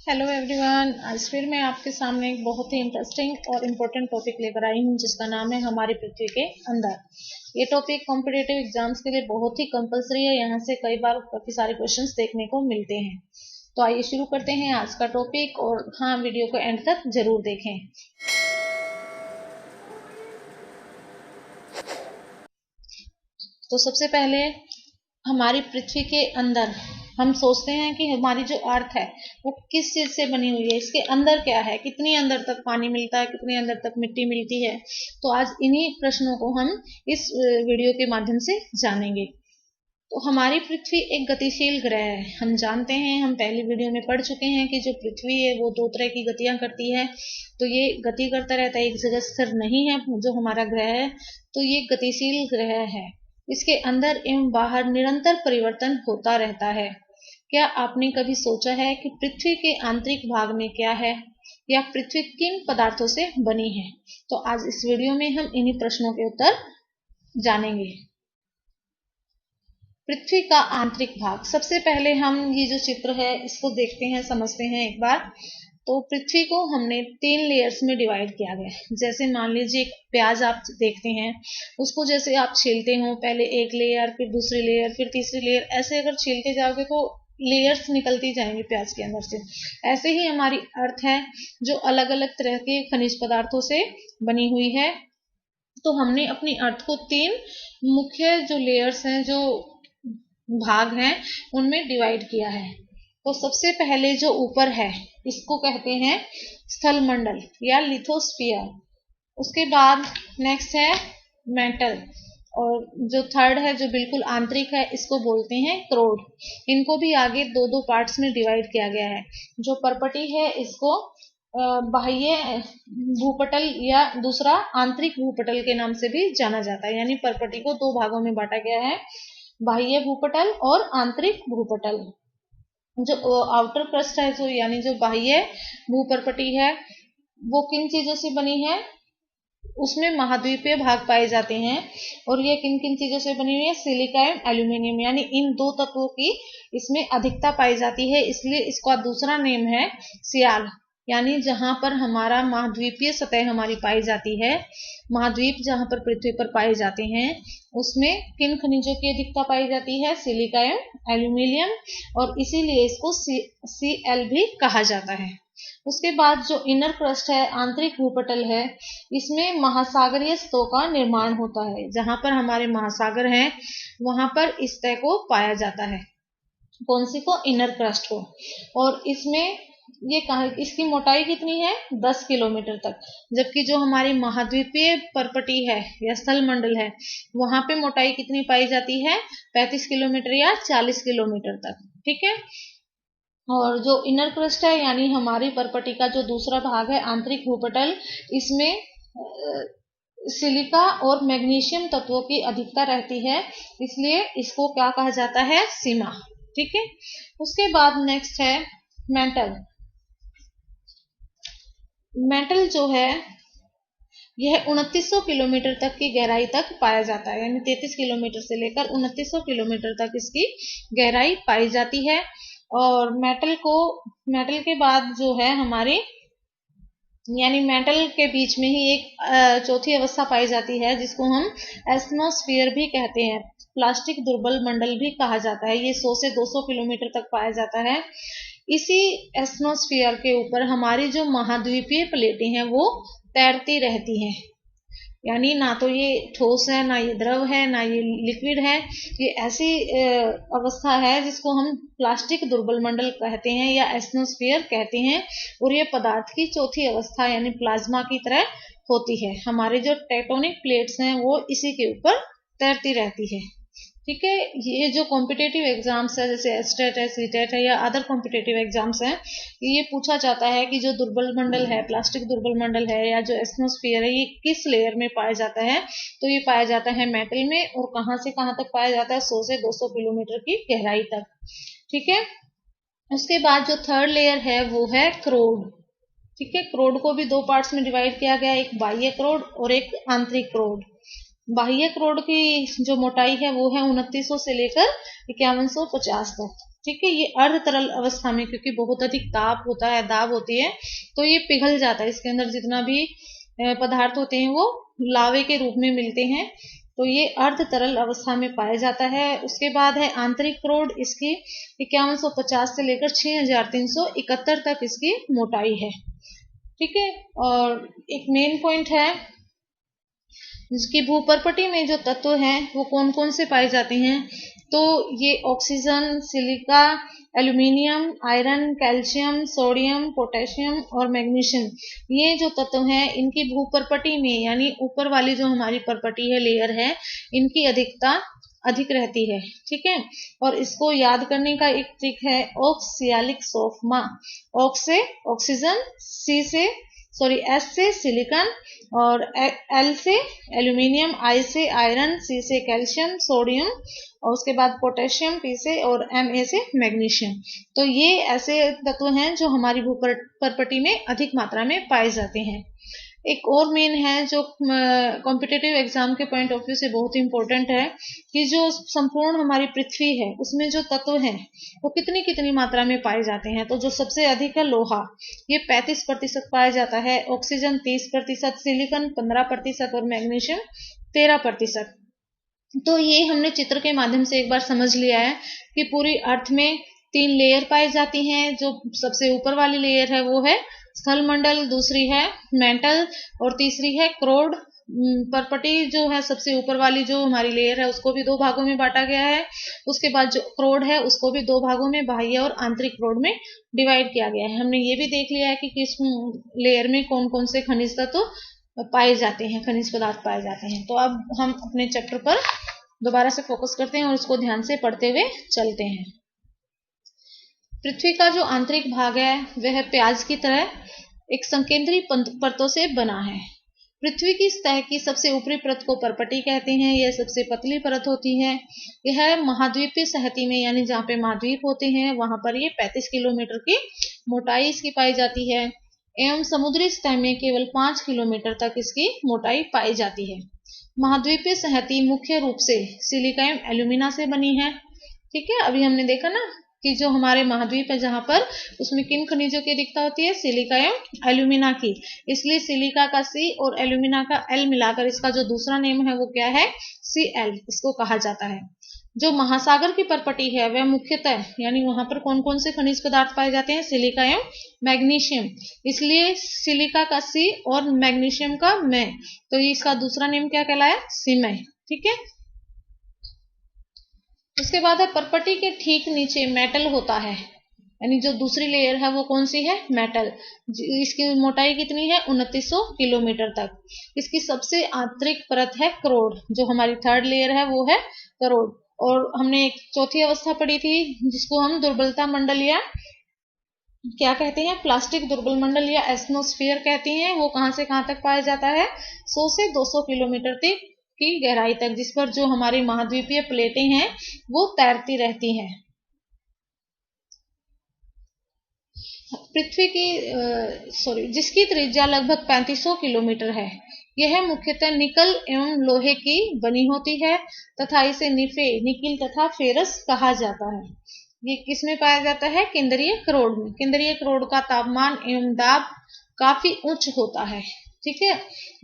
Hello everyone. आज फिर मैं आपके सामने एक बहुत ही इंटरेस्टिंग और इम्पोर्टेंट टॉपिक लेकर आई हूँ जिसका नाम है हमारी पृथ्वी के अंदर। ये टॉपिक कॉम्पिटिटिव एग्जाम्स के लिए बहुत ही कंपलसरी है। यहाँ से कई बार काफ़ी सारे क्वेश्चंस देखने को मिलते हैं। तो आइए शुरू करते हैं आज का टॉपिक, और हाँ, वीडियो को एंड तक जरूर देखें। तो सबसे पहले हमारी पृथ्वी के अंदर हम सोचते हैं कि हमारी जो अर्थ है वो किस चीज से बनी हुई है, इसके अंदर क्या है, कितनी अंदर तक पानी मिलता है, कितनी अंदर तक मिट्टी मिलती है। तो आज इन्हीं प्रश्नों को हम इस वीडियो के माध्यम से जानेंगे। तो हमारी पृथ्वी एक गतिशील ग्रह है। हम जानते हैं, हम पहली वीडियो में पढ़ चुके हैं कि जो पृथ्वी है वो दो तरह की गतियां करती है। तो ये गति करता रहता है, एक जगह स्थिर नहीं है जो हमारा ग्रह है। तो ये गतिशील ग्रह है। इसके अंदर एवं बाहर निरंतर परिवर्तन होता रहता है। क्या आपने कभी सोचा है कि पृथ्वी के आंतरिक भाग में क्या है, या पृथ्वी किन पदार्थों से बनी है? तो आज इस वीडियो में हम इन्हीं प्रश्नों के उत्तर जानेंगे। पृथ्वी का आंतरिक भाग। सबसे पहले हम ये जो चित्र है इसको देखते हैं, समझते हैं एक बार। तो पृथ्वी को हमने 3 लेयर्स में डिवाइड किया गया है। जैसे मान लीजिए एक प्याज आप देखते हैं, उसको जैसे आप छीलते हो, पहले एक लेयर, फिर दूसरी लेयर, फिर तीसरी लेयर, ऐसे अगर छीलते जाओगे तो लेयर्स निकलती जाएंगी प्याज के अंदर से। ऐसे ही हमारी अर्थ है जो अलग अलग तरह के खनिज पदार्थों से बनी हुई है। तो हमने अपनी अर्थ को 3 मुख्य जो लेयर्स हैं, जो भाग हैं, उनमें डिवाइड किया है। तो सबसे पहले जो ऊपर है इसको कहते हैं स्थल मंडल या लिथोस्फीयर। उसके बाद नेक्स्ट है मेंटल, और जो थर्ड है जो बिल्कुल आंतरिक है इसको बोलते हैं क्रोड। इनको भी आगे दो दो पार्ट्स में डिवाइड किया गया है। जो परपटी है इसको बाह्य भूपटल या दूसरा आंतरिक भूपटल के नाम से भी जाना जाता है। यानी परपटी को 2 भागों में बांटा गया है, बाह्य भूपटल और आंतरिक भूपटल। जो आउटर क्रस्ट है, जो यानी जो बाह्य भूपरपटी है, वो किन चीजों से बनी है? उसमें महाद्वीपीय भाग पाए जाते हैं। और ये किन किन चीजों से बनी हुई है? सिलिका एंड एल्यूमिनियम, यानी इन 2 तत्वों की इसमें अधिकता पाई जाती है। इसलिए इसका दूसरा नेम है सियाल। यानी जहां पर हमारा महाद्वीपीय सतह हमारी पाई जाती है, महाद्वीप जहां पर पृथ्वी पर पाए जाते हैं, उसमें किन खनिजों की अधिकता पाई जाती है? सिलिका एंड एल्यूमिनियम, और इसीलिए इसको Cl भी कहा जाता है। उसके बाद जो इनर क्रस्ट है, आंतरिक भूपटल है, इसमें महासागरीय सतहों का निर्माण होता है। जहां पर हमारे महासागर हैं वहां पर इस सतह को पाया जाता है। कौन सी को? इनर क्रस्ट को। और इसमें ये इसकी मोटाई कितनी है? 10 किलोमीटर तक। जबकि जो हमारी महाद्वीपीय परपटी है या स्थल मंडल है, वहां पे मोटाई कितनी पाई जाती है? 35 किलोमीटर या 40 किलोमीटर तक। ठीक है। और जो इनर क्रस्ट है यानी हमारी परपटी का जो दूसरा भाग है, आंतरिक भूपटल, इसमें सिलिका और मैग्नीशियम तत्वों की अधिकता रहती है। इसलिए इसको क्या कहा जाता है? सीमा। ठीक है। उसके बाद नेक्स्ट है मेंटल। मेंटल जो है यह 2900 किलोमीटर तक की गहराई तक पाया जाता है। यानी 33 किलोमीटर से लेकर 2900 किलोमीटर तक इसकी गहराई पाई जाती है। और मेटल के बाद जो है हमारी, यानी मेटल के बीच में ही एक चौथी अवस्था पाई जाती है जिसको हम एटमॉस्फेयर भी कहते हैं। प्लास्टिक दुर्बल मंडल भी कहा जाता है। ये 100 से 200 किलोमीटर तक पाया जाता है। इसी एटमॉस्फेयर के ऊपर हमारी जो महाद्वीपीय प्लेटें हैं वो तैरती रहती हैं। यानी ना तो ये ठोस है, ना ये द्रव है, ना ये लिक्विड है। ये ऐसी अवस्था है जिसको हम प्लास्टिक दुर्बल मंडल कहते हैं या एटमॉस्फेयर कहते हैं। और ये पदार्थ की चौथी अवस्था यानी प्लाज्मा की तरह होती है। हमारे जो टेक्टोनिक प्लेट्स हैं वो इसी के ऊपर तैरती रहती है। ठीक है। ये जो कॉम्पिटेटिव एग्जाम्स है, जैसे एस्टेट है, सीटेट है या अदर कॉम्पिटेटिव एग्जाम्स हैं, ये पूछा जाता है कि जो दुर्बल मंडल है, प्लास्टिक दुर्बल मंडल है या जो एटमॉस्फेयर है, ये किस लेयर में पाया जाता है? तो ये पाया जाता है मेटल में। और कहां से कहां तक पाया जाता है? 100 से 200 किलोमीटर की गहराई तक। ठीक है। उसके बाद जो थर्ड लेयर है वो है क्रोड। ठीक है। क्रोड को भी 2 पार्ट्स में डिवाइड किया गया, एक बाह्य क्रोड और एक आंतरिक क्रोड। बाह्य क्रोड की जो मोटाई है वो है 2900 से लेकर 5150 तक। ठीक है। ये अर्ध तरल अवस्था में, क्योंकि बहुत अधिक ताप होता है, दाब होती है, तो ये पिघल जाता है। इसके अंदर जितना भी पदार्थ होते हैं वो लावे के रूप में मिलते हैं, तो ये अर्ध तरल अवस्था में पाया जाता है। उसके बाद है आंतरिक क्रोड, इसकी 5150 से लेकर 6371 तक इसकी मोटाई है। ठीक है। और एक मेन पॉइंट है, जिसकी भूपर्पटी में जो तत्व हैं वो कौन कौन से पाए जाते हैं, तो ये oxygen, silica, aluminium, iron, calcium, sodium, potassium और मैग्नीशियम, ये जो तत्व हैं इनकी भूपर्पटी में, यानी ऊपर वाली जो हमारी पर्पटी है, लेयर है, इनकी अधिकता अधिक रहती है। ठीक है। और इसको याद करने का एक ट्रिक है, ऑक्सियालिक सोफ्मा। ऑक्स से ऑक्सीजन, एस से सिलिकॉन, और एल से एल्यूमिनियम, आई से आयरन, सी से कैल्शियम, सोडियम, और उसके बाद पोटेशियम, पी से, और एम ए से मैग्नीशियम। तो ये ऐसे तत्व हैं जो हमारी भूपर्पटी में अधिक मात्रा में पाए जाते हैं। एक और मेन है जो कॉम्पिटिटिव एग्जाम के पॉइंट ऑफ व्यू से बहुत इंपॉर्टेंट है, कि जो संपूर्ण हमारी पृथ्वी है उसमें जो तत्व हैं वो कितनी कितनी मात्रा में पाए जाते हैं। तो जो सबसे अधिक है लोहा, ये 35% पाया जाता है, ऑक्सीजन 30%, सिलिकॉन 15% और मैग्नीशियम 13%। तो ये हमने चित्र के माध्यम से एक बार समझ लिया है कि पूरी अर्थ में 3 लेयर पाई जाती हैं। जो सबसे ऊपर वाली लेयर है वो है स्थल मंडल, दूसरी है मेंटल, और तीसरी है क्रोड। पर्पटी जो है सबसे ऊपर वाली जो हमारी लेयर है उसको भी 2 भागों में बांटा गया है। उसके बाद जो क्रोड है उसको भी 2 भागों में, बाह्य और आंतरिक क्रोड में डिवाइड किया गया है। हमने ये भी देख लिया है कि किस लेयर में कौन कौन से खनिज तत्व पाए जाते हैं, खनिज पदार्थ पाए जाते हैं। तो अब हम अपने चैप्टर पर दोबारा से फोकस करते हैं और इसको ध्यान से पढ़ते हुए चलते हैं। पृथ्वी का जो आंतरिक भाग है वह प्याज की तरह एक संकेंद्री परतों से बना है। पृथ्वी की सतह की सबसे ऊपरी परत को पर्पटी कहते हैं। यह सबसे पतली परत होती है। यह महाद्वीपीय सतह में, यानी जहाँ पे महाद्वीप होते हैं वहां पर ये 35 किलोमीटर की मोटाई इसकी पाई जाती है, एवं समुद्री सतह में केवल 5 किलोमीटर तक इसकी मोटाई पाई जाती है। महाद्वीपीय सतह मुख्य रूप से सिलिका एवं एल्यूमिना से बनी है। ठीक है। अभी हमने देखा ना कि जो हमारे महाद्वीप है जहां पर, उसमें किन खनिजों की अधिकता होती है, सिलिका एवं एल्यूमिना की। इसलिए सिलिका का सी और एल्यूमिना का एल मिलाकर इसका जो दूसरा नेम है वो क्या है, Cl, इसको कहा जाता है। जो महासागर की पर्पटी है वह मुख्यतः, यानी वहां पर कौन कौन से खनिज पदार्थ पाए जाते हैं, सिलिका एवं मैग्नीशियम, इसलिए सिलिका का सी और मैग्नीशियम का मैं, तो ये इसका दूसरा नेम क्या कहलाया, सीमय। ठीक है। उसके बाद है पर्पटी के ठीक नीचे मेटल होता है, यानी जो दूसरी लेयर है वो कौन सी है, मेटल। इसकी मोटाई कितनी है, 2900 किलोमीटर तक। इसकी सबसे आंतरिक परत है क्रोड, जो हमारी थर्ड लेयर है वो है क्रोड। और हमने एक चौथी अवस्था पढ़ी थी जिसको हम दुर्बलता मंडल या क्या कहते हैं, प्लास्टिक दुर्बल मंडल या एस्मोस्फीयर कहते हैं। वो कहां से कहां तक पाया जाता है, 100 से 200 किलोमीटर तक की गहराई तक, जिस पर जो हमारी महाद्वीपीय प्लेटें हैं वो तैरती रहती हैं। पृथ्वी की जिसकी त्रिज्या लगभग 3500 किलोमीटर है। यह मुख्यतः निकल एवं लोहे की बनी होती है तथा इसे निकिल तथा फेरस कहा जाता है। ये किसमें पाया जाता है, केंद्रीय क्रोड में। केंद्रीय क्रोड का तापमान एवं दाब काफी उच्च होता है। ठीक है।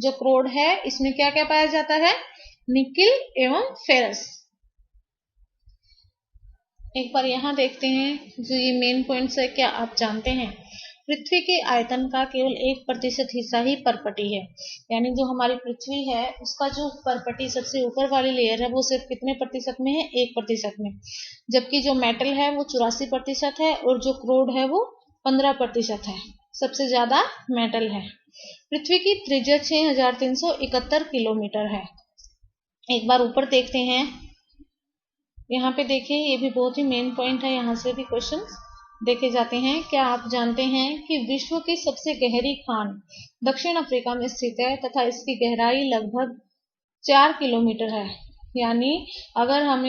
जो क्रोड है इसमें क्या क्या पाया जाता है, निकिल एवं फेरस। एक बार यहाँ देखते हैं जो ये मेन पॉइंट्स है, क्या आप जानते हैं पृथ्वी के आयतन का केवल 1% हिस्सा ही पर्पटी है। यानी जो हमारी पृथ्वी है उसका जो पर्पटी सबसे ऊपर वाली लेयर है वो सिर्फ कितने प्रतिशत में है, 1% में। जबकि जो मेटल है वो 84% है और जो क्रोड है वो 15% है। सबसे ज्यादा मेटल है। पृथ्वी की त्रिज्या 6371 किलोमीटर है। एक बार ऊपर देखते हैं, यहाँ पे देखिए ये भी बहुत ही मेन पॉइंट है, यहाँ से भी क्वेश्चन देखे जाते हैं। क्या आप जानते हैं कि विश्व की सबसे गहरी खान दक्षिण अफ्रीका में स्थित है तथा इसकी गहराई लगभग 4 किलोमीटर है। यानी अगर हम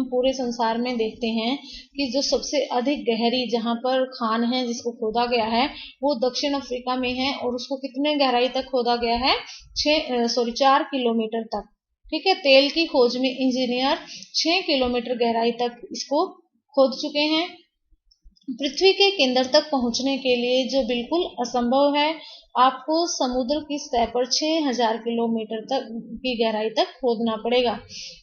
पूरे संसार में देखते हैं कि जो सबसे अधिक गहरी जहां पर खान है जिसको खोदा गया है वो दक्षिण अफ्रीका में है, और उसको कितने गहराई तक खोदा गया है, 4 किलोमीटर तक। ठीक है। तेल की खोज में इंजीनियर 6 किलोमीटर गहराई तक इसको खोद चुके हैं। पृथ्वी के केंद्र तक पहुंचने के लिए जो बिल्कुल असंभव है, आपको समुद्र की सतह पर 6000 किलोमीटर तक की गहराई तक खोदना पड़ेगा।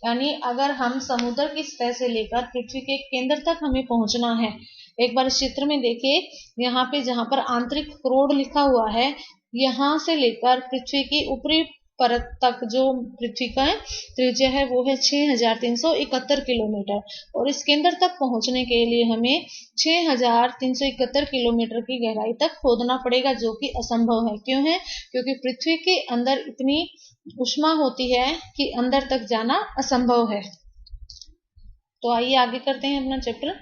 यानी अगर हम समुद्र की सतह से लेकर पृथ्वी के केंद्र तक हमें पहुंचना है, एक बार इस चित्र में देखिए, यहाँ पे जहाँ पर आंतरिक करोड़ लिखा हुआ है, यहाँ से लेकर पृथ्वी की ऊपरी परत तक जो पृथ्वी का त्रिज्या है वो है 6371 किलोमीटर, और इस केंद्र तक पहुंचने के लिए हमें 6371 किलोमीटर की गहराई तक खोदना पड़ेगा, जो कि असंभव है। क्यों है? क्योंकि पृथ्वी के अंदर इतनी ऊष्मा होती है कि अंदर तक जाना असंभव है। तो आइए आगे करते हैं अपना चैप्टर।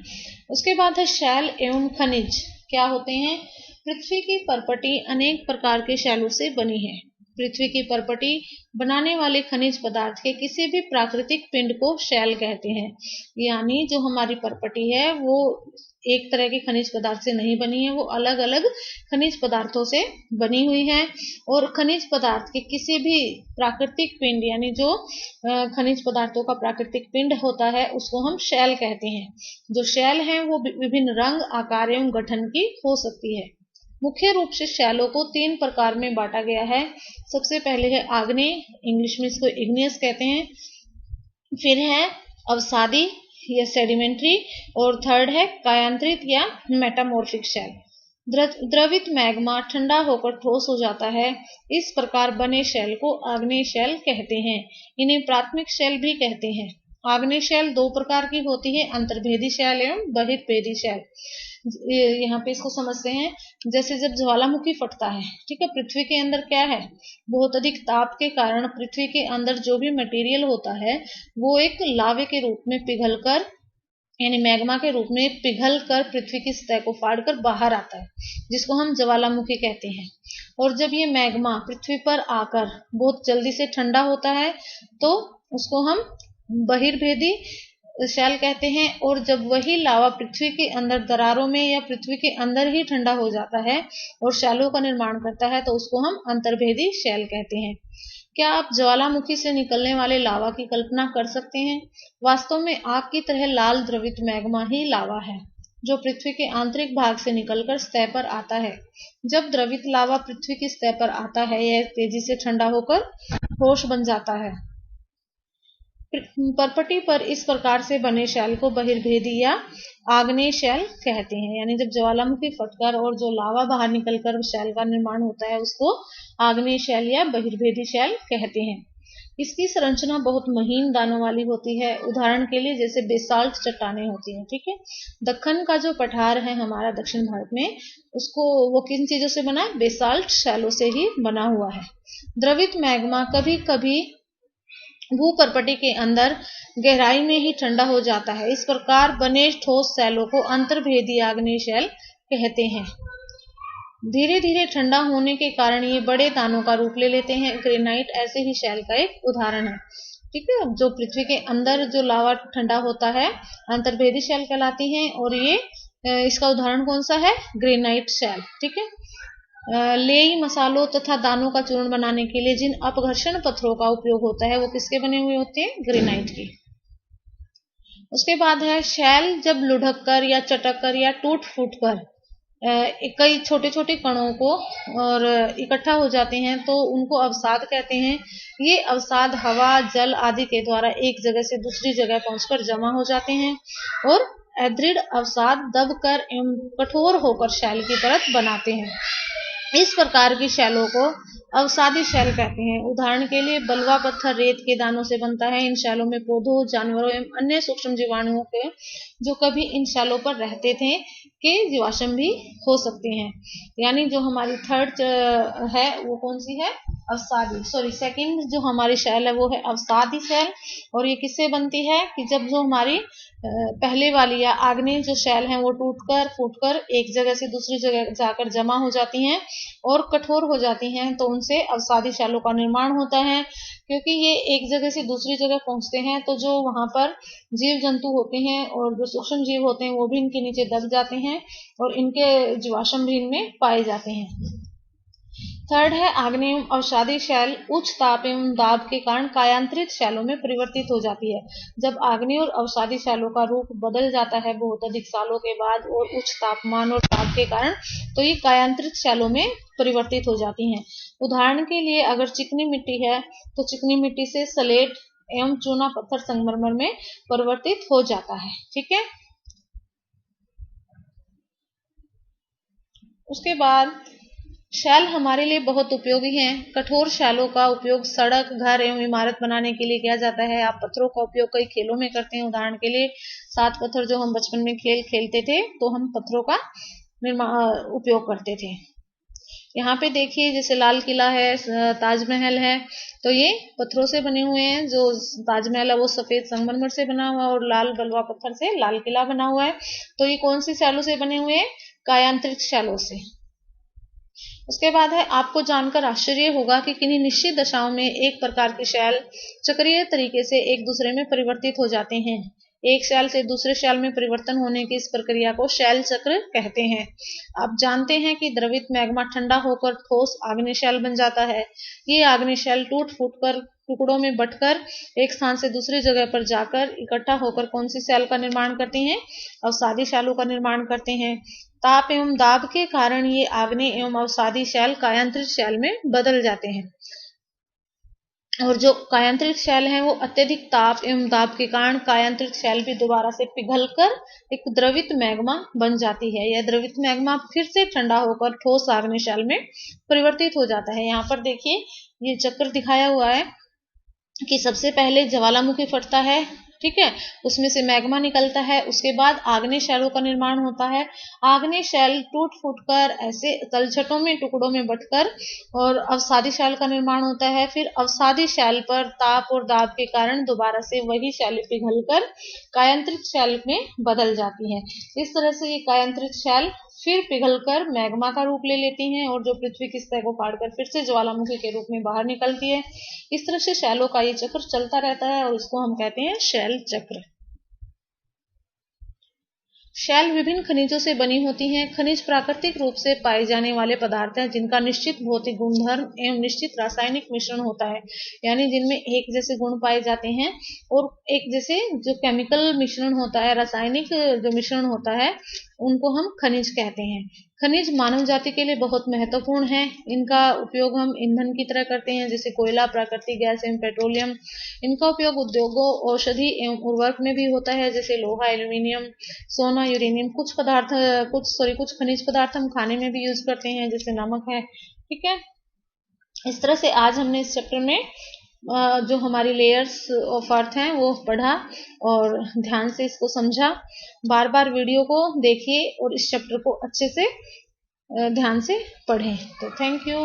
उसके बाद है शैल एवं खनिज क्या होते हैं। पृथ्वी की परपटी अनेक प्रकार के शैलों से बनी है। पृथ्वी की परपटी बनाने वाले खनिज पदार्थ के किसी भी प्राकृतिक पिंड को शैल कहते हैं। यानी जो हमारी परपटी है वो एक तरह के खनिज पदार्थ से नहीं बनी है, वो अलग अलग खनिज पदार्थों से बनी हुई है। और खनिज पदार्थ के किसी भी प्राकृतिक पिंड, यानी जो खनिज पदार्थों का प्राकृतिक पिंड होता है उसको हम शैल कहते हैं। जो शैल है वो विभिन्न रंग, आकार एवं गठन की हो सकती है। मुख्य रूप से शैलों को 3 प्रकार में बांटा गया है। सबसे पहले है आग्नेय, इंग्लिश में इसको इग्नियस कहते हैं। फिर है अवसादी या सेडिमेंट्री, और थर्ड है कायांतरित या मेटामॉर्फिक शैल। द्रवित मैग्मा ठंडा होकर ठोस हो जाता है। इस प्रकार बने शैल को आग्नेय शैल कहते हैं। इन्हें प्राथमिक शैल भी कहते हैं। आग्नेय शैल 2 प्रकार की होती है, अंतर्भेदी शैल एवं बहिर्भेदी शैल। यहाँ पे इसको समझते हैं, जैसे जब ज्वालामुखी फटता है, ठीक है, पृथ्वी के अंदर क्या है, बहुत अधिक ताप के कारण पृथ्वी के अंदर जो भी मटेरियल होता है वो एक लावे के रूप में पिघलकर, यानी मैग्मा के रूप में पिघलकर पृथ्वी की सतह को फाड़कर बाहर आता है, जिसको हम ज्वालामुखी कहते हैं। और जब ये मैग्मा पृथ्वी पर आकर बहुत जल्दी से ठंडा होता है तो उसको हम बहिर्भेदी शैल कहते हैं। और जब वही लावा पृथ्वी के अंदर दरारों में या पृथ्वी के अंदर ही ठंडा हो जाता है और शैलों का निर्माण करता है तो उसको हम अंतर्भेदी शैल कहते हैं। क्या आप ज्वालामुखी से निकलने वाले लावा की कल्पना कर सकते हैं? वास्तव में आग की तरह लाल द्रवित मैग्मा ही लावा है, जो पृथ्वी के आंतरिक भाग से निकलकर सतह पर आता है। जब द्रवित लावा पृथ्वी की सतह पर आता है, यह तेजी से ठंडा होकर ठोस बन जाता है। परपटी पर इस प्रकार से बने शैल को बहिर्भेदी या आग्नेय शैल कहते हैं। यानी जब ज्वालामुखी फटकर और जो लावा बाहर निकलकर शैल का निर्माण होता है उसको आग्नेय शैल या बहिर्भेदी शैल कहते हैं। इसकी संरचना बहुत महीन दानों वाली होती है। उदाहरण के लिए जैसे बेसाल्ट चट्टानें होती हैं, ठीक है। दक्कन का जो पठार है हमारा दक्षिण भारत में, उसको वो किन चीजों से बना है? बेसाल्ट शैलों से ही बना हुआ है। द्रवित मैग्मा कभी कभी भूपर्पटी के अंदर गहराई में ही ठंडा हो जाता है। इस प्रकार बने ठोस शैलों को अंतर्भेदी आग्नेय शैल कहते हैं। धीरे धीरे ठंडा होने के कारण ये बड़े दानों का रूप ले लेते हैं। ग्रेनाइट ऐसे ही शैल का एक उदाहरण है, ठीक है। जो पृथ्वी के अंदर जो लावा ठंडा होता है अंतर्भेदी शैल कहलाती हैं, और ये इसका उदाहरण कौन सा है? ग्रेनाइट शैल, ठीक है। लेई मसालों तथा दानों का चूर्ण बनाने के लिए जिन अपघर्षण पत्थरों का उपयोग होता है वो किसके बने हुए होते हैं? ग्रेनाइट के। उसके बाद है शैल जब लुढ़क कर या चटक कर या टूट फूट कर कई छोटे छोटे कणों को और इकट्ठा हो जाते हैं तो उनको अवसाद कहते हैं। ये अवसाद हवा, जल आदि के द्वारा एक जगह से दूसरी जगह पहुंचकर जमा हो जाते हैं और अदृढ़ अवसाद दबकर एवं कठोर होकर शैल की परत बनाते हैं। इस प्रकार की शैलों को अवसादी शैल कहते हैं। उदाहरण के लिए बलुआ पत्थर रेत के दानों से बनता है। इन शैलों में पौधों, जानवरों एवं अन्य सूक्ष्म जीवाणुओं के जो कभी इन शैलों पर रहते थे के जीवाश्म भी हो सकते हैं। यानी जो हमारी थर्ड है वो कौन सी है? अवसादी, सेकंड जो हमारी शैल है वो है अवसादी शैल। और ये किससे बनती है कि जब जो हमारी पहले वाली या आग्नेय जो शैल हैं वो टूटकर फूटकर एक जगह से दूसरी जगह जाकर जमा हो जाती हैं और कठोर हो जाती हैं, तो उनसे अवसादी शैलों का निर्माण होता है। क्योंकि ये एक जगह से दूसरी जगह पहुंचते हैं तो जो वहां पर जीव जंतु होते हैं और जो सूक्ष्म जीव होते हैं वो भी इनके नीचे दब जाते हैं और इनके जीवाश्म भी इनमें पाए जाते हैं। थर्ड है आग्नेय एवं अवसादी शैल उच्च ताप एवं दाब के कारण कायांतरित शैलों में परिवर्तित हो जाती है। जब आग्नेय और अवसादी शैलों का रूप बदल जाता है बहुत अधिक सालों के बाद और उच्च तापमान और दाब के कारण, तो ये कायांतरित शैलों में परिवर्तित हो जाती हैं। उदाहरण के लिए अगर चिकनी मिट्टी है तो चिकनी मिट्टी से सलेट एवं चूना पत्थर संगमरमर में परिवर्तित हो जाता है। ठीक है, उसके बाद शैल हमारे लिए बहुत उपयोगी हैं। कठोर शैलों का उपयोग सड़क, घर एवं इमारत बनाने के लिए किया जाता है। आप पत्थरों का उपयोग कई खेलों में करते हैं। उदाहरण के लिए 7 पत्थर जो हम बचपन में खेल खेलते थे तो हम पत्थरों का उपयोग करते थे। यहाँ पे देखिए जैसे लाल किला है, ताजमहल है, तो ये पत्थरों से बने हुए हैं। जो ताजमहल है वो सफेद संगमरमर से बना हुआ है और लाल बलुआ पत्थर से लाल किला बना हुआ है। तो ये कौन सी शैलों से बने हुए हैं? कायांतरित शैलों से। उसके बाद है आपको जानकर आश्चर्य होगा कि किन्हीं निश्चित दशाओं में एक प्रकार के शैल चक्रीय तरीके से एक दूसरे में परिवर्तित हो जाते हैं। एक शैल से दूसरे शैल में परिवर्तन होने की इस प्रक्रिया को शैल चक्र कहते हैं। आप जानते हैं कि द्रवित मैग्मा ठंडा होकर ठोस आग्नेय शैल बन जाता है। ये आग्नेय शैल टूट फूट कर टुकड़ों में बंटकर एक स्थान से दूसरी जगह पर जाकर इकट्ठा होकर कौन सी शैल का निर्माण करते हैं? अवसादी शैलों का निर्माण करते हैं। ताप एवं दाब के कारण ये आग्नेय एवं अवसादी शैल कायांतरित शैल में बदल जाते हैं। और जो कायांतरित शैल हैं वो अत्यधिक ताप एवं दाब के कारण कायांतरित शैल भी दोबारा से पिघलकर एक द्रवित मैग्मा बन जाती है। यह द्रवित मैग्मा फिर से ठंडा होकर ठोस आग्नेय शैल में परिवर्तित हो जाता है। यहाँ पर देखिए ये चक्र दिखाया हुआ है कि सबसे पहले ज्वालामुखी फटता है, ठीक है, उसमें से मैग्मा निकलता है, उसके बाद आग्नेय शैलों का निर्माण होता है। आग्नेय शैल टूट फूट कर ऐसे तलछटों में टुकड़ों में बंटकर और अवसादी शैल का निर्माण होता है। फिर अवसादी शैल पर ताप और दाब के कारण दोबारा से वही शैलें पिघलकर कायांतरित शैल में बदल जाती है। इस तरह से ये कायांतरित शैल फिर पिघलकर मैग्मा का रूप ले लेती हैं और जो पृथ्वी की सतह को फाड़कर फिर से ज्वालामुखी के रूप में बाहर निकलती है। इस तरह से शैलों का ये चक्र चलता रहता है और इसको हम कहते हैं शैल चक्र। शैल विभिन्न खनिजों से बनी होती हैं। खनिज प्राकृतिक रूप से पाए जाने वाले पदार्थ हैं जिनका निश्चित भौतिक गुणधर्म एवं निश्चित रासायनिक मिश्रण होता है, यानी जिनमें एक जैसे गुण पाए जाते हैं और एक जैसे जो केमिकल मिश्रण होता है, रासायनिक जो मिश्रण होता है, उनको हम खनिज कहते हैं। खनिज मानव जाति के लिए बहुत महत्वपूर्ण है। इनका उपयोग हम ईंधन की तरह करते हैं, जैसे कोयला, प्राकृतिक गैस एवं पेट्रोलियम। इनका उपयोग उद्योगों, औषधि एवं उर्वरक में भी होता है, जैसे लोहा, एल्यूमिनियम, सोना, यूरेनियम। कुछ खनिज पदार्थ हम खाने में भी यूज करते हैं, जैसे नमक है। ठीक है, इस तरह से आज हमने इस चैप्टर में जो हमारी लेयर्स ऑफ अर्थ हैं वो पढ़ा और ध्यान से इसको समझा। बार बार वीडियो को देखिए और इस चैप्टर को अच्छे से ध्यान से पढ़ें। तो थैंक यू।